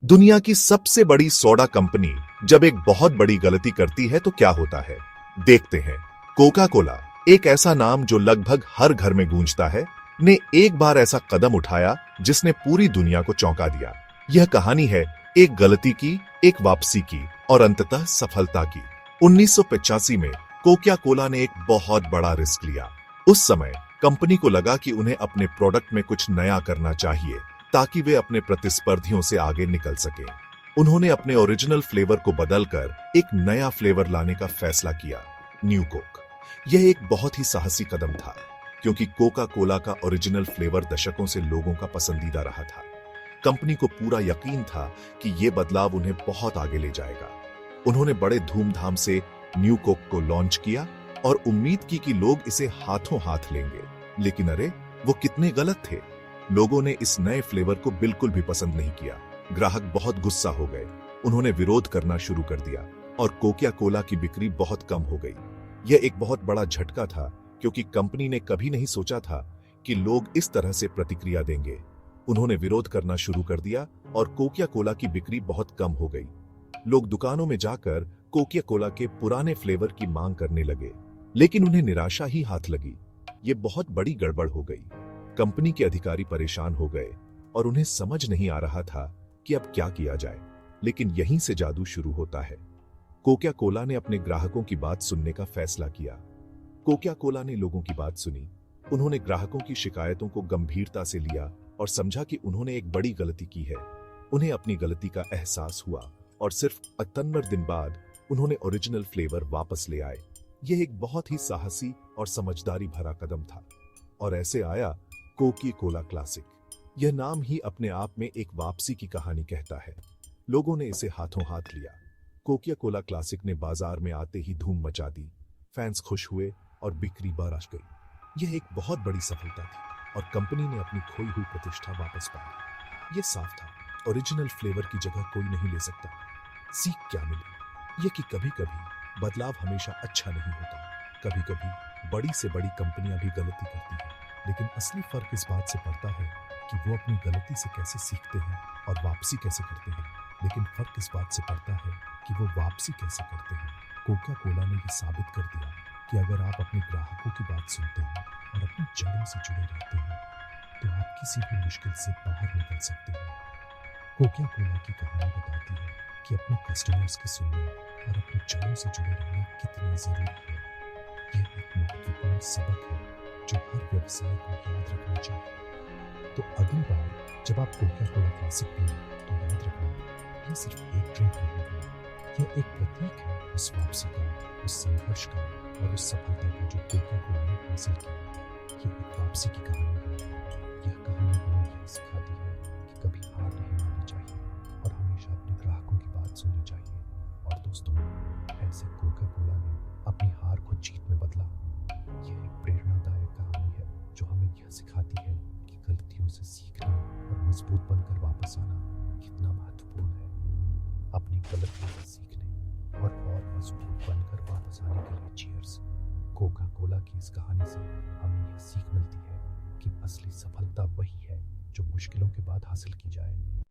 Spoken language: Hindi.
दुनिया की सबसे बड़ी सोडा कंपनी जब एक बहुत बड़ी गलती करती है तो क्या होता है, देखते हैं। कोका कोला, एक ऐसा नाम जो लगभग हर घर में गूंजता है, ने एक बार ऐसा कदम उठाया जिसने पूरी दुनिया को चौंका दिया। यह कहानी है एक गलती की, एक वापसी की और अंततः सफलता की। 1985 में कोका कोला ने एक बहुत बड़ा रिस्क लिया। उस समय कंपनी को लगा कि उन्हें अपने प्रोडक्ट में कुछ नया करना चाहिए ताकि वे अपने प्रतिस्पर्धियों से आगे निकल सके। उन्होंने अपने ओरिजिनल फ्लेवर को बदलकर एक नया फ्लेवर लाने का फैसला किया, न्यू कोक। यह एक बहुत ही साहसी कदम था क्योंकि कोका कोला का ओरिजिनल फ्लेवर दशकों से लोगों का पसंदीदा रहा था। कंपनी को पूरा यकीन था कि यह बदलाव उन्हें बहुत आगे ले जाएगा। उन्होंने बड़े धूमधाम से न्यू कोक को लॉन्च किया और उम्मीद की कि लोग इसे हाथों हाथ लेंगे। लेकिन अरे, वो कितने गलत थे। लोगों ने इस नए फ्लेवर को बिल्कुल भी पसंद नहीं किया। ग्राहक बहुत गुस्सा हो गए। उन्होंने विरोध करना शुरू कर दिया और कोका कोला की बिक्री बहुत कम हो गई। यह एक बहुत बड़ा झटका था क्योंकि कंपनी ने कभी नहीं सोचा था कि लोग इस तरह से प्रतिक्रिया देंगे। उन्होंने विरोध करना शुरू कर दिया और कोका कोला की बिक्री बहुत कम हो गई। लोग दुकानों में जाकर कोका कोला के पुराने फ्लेवर की मांग करने लगे, लेकिन उन्हें निराशा ही हाथ लगी। ये बहुत बड़ी गड़बड़ हो गई। कंपनी के अधिकारी परेशान हो गए और उन्हें समझ नहीं आ रहा था कि अब क्या किया जाए। लेकिन यहीं से जादू शुरू होता है। कोका कोला ने अपने ग्राहकों की बात सुनने का फैसला किया। कोका कोला ने लोगों की बात सुनी। उन्होंने ग्राहकों की शिकायतों को गंभीरता से लिया और समझा कि उन्होंने एक बड़ी गलती की है। उन्हें अपनी गलती का एहसास हुआ और सिर्फ 78 दिन बाद उन्होंने ओरिजिनल फ्लेवर वापस ले आए। यह एक बहुत ही साहसी और समझदारी भरा कदम था और ऐसे आया कोका कोला क्लासिक। यह नाम ही अपने आप में एक वापसी की कहानी कहता है। लोगों ने इसे हाथों हाथ लिया। कोका कोला क्लासिक ने बाजार में आते ही धूम मचा दी। फैंस खुश हुए और बिक्री बढ़ गई। यह एक बहुत बड़ी सफलता थी और कंपनी ने अपनी खोई हुई प्रतिष्ठा वापस पा ली। यह साफ था, ओरिजिनल फ्लेवर की जगह कोई नहीं ले सकता। सीख क्या मिली? यह कि कभी कभी बदलाव हमेशा अच्छा नहीं होता। कभी कभी बड़ी से बड़ी कंपनियां भी गलती करती हैं, लेकिन असली फर्क इस बात से पड़ता है कि वो अपनी गलती से कैसे सीखते हैं और वापसी कैसे करते हैं। लेकिन फर्क इस बात से पड़ता है कि वो वापसी कैसे करते हैं। कोका कोला ने यह साबित कर दिया कि अगर आप अपने ग्राहकों की बात सुनते हैं और अपनी जड़ों से जुड़े रहते हैं तो आप किसी भी मुश्किल से बाहर निकल सकते हैं। कोका कोला की कहानी बताती है कि अपने कस्टमर्स की सुनना और अपनी जड़ों से जुड़े रहना कितना जरूरी है। यह एक महत्वपूर्ण सबक है जो हर व्यवसाय को याद रखना चाहिए। तो अगली बार जब आप कोका कोला क्लासिक पिएं तो याद रखना, यह सिर्फ एक ड्रिंक नहीं है। यह एक प्रतीक है उस वापसी का, उस संघर्ष का और उस सफलता का जो कोका कोला ने हासिल किया। यह एक वापसी की कहानी है। यह कहानी हमें यह सिखाती है कि कभी हार नहीं माननी चाहिए और हमेशा अपने ग्राहकों की बात सुननी चाहिए। और दोस्तों, ऐसे कोका कोला ने अपनी हार को जीत में बदला। यह एक प्रेरणादायक कहानी है जो हमें यह सिखाती है कि गलतियों से सीखना और मजबूत बनकर वापस आना कितना महत्वपूर्ण है। अपनी गलतियों से सीखने और मजबूत बनकर वापस आने के लिए चीयर्स। कोका कोला की इस कहानी से हमें यह सीख मिलती है कि असली सफलता वही है जो मुश्किलों के बाद हासिल की जाए।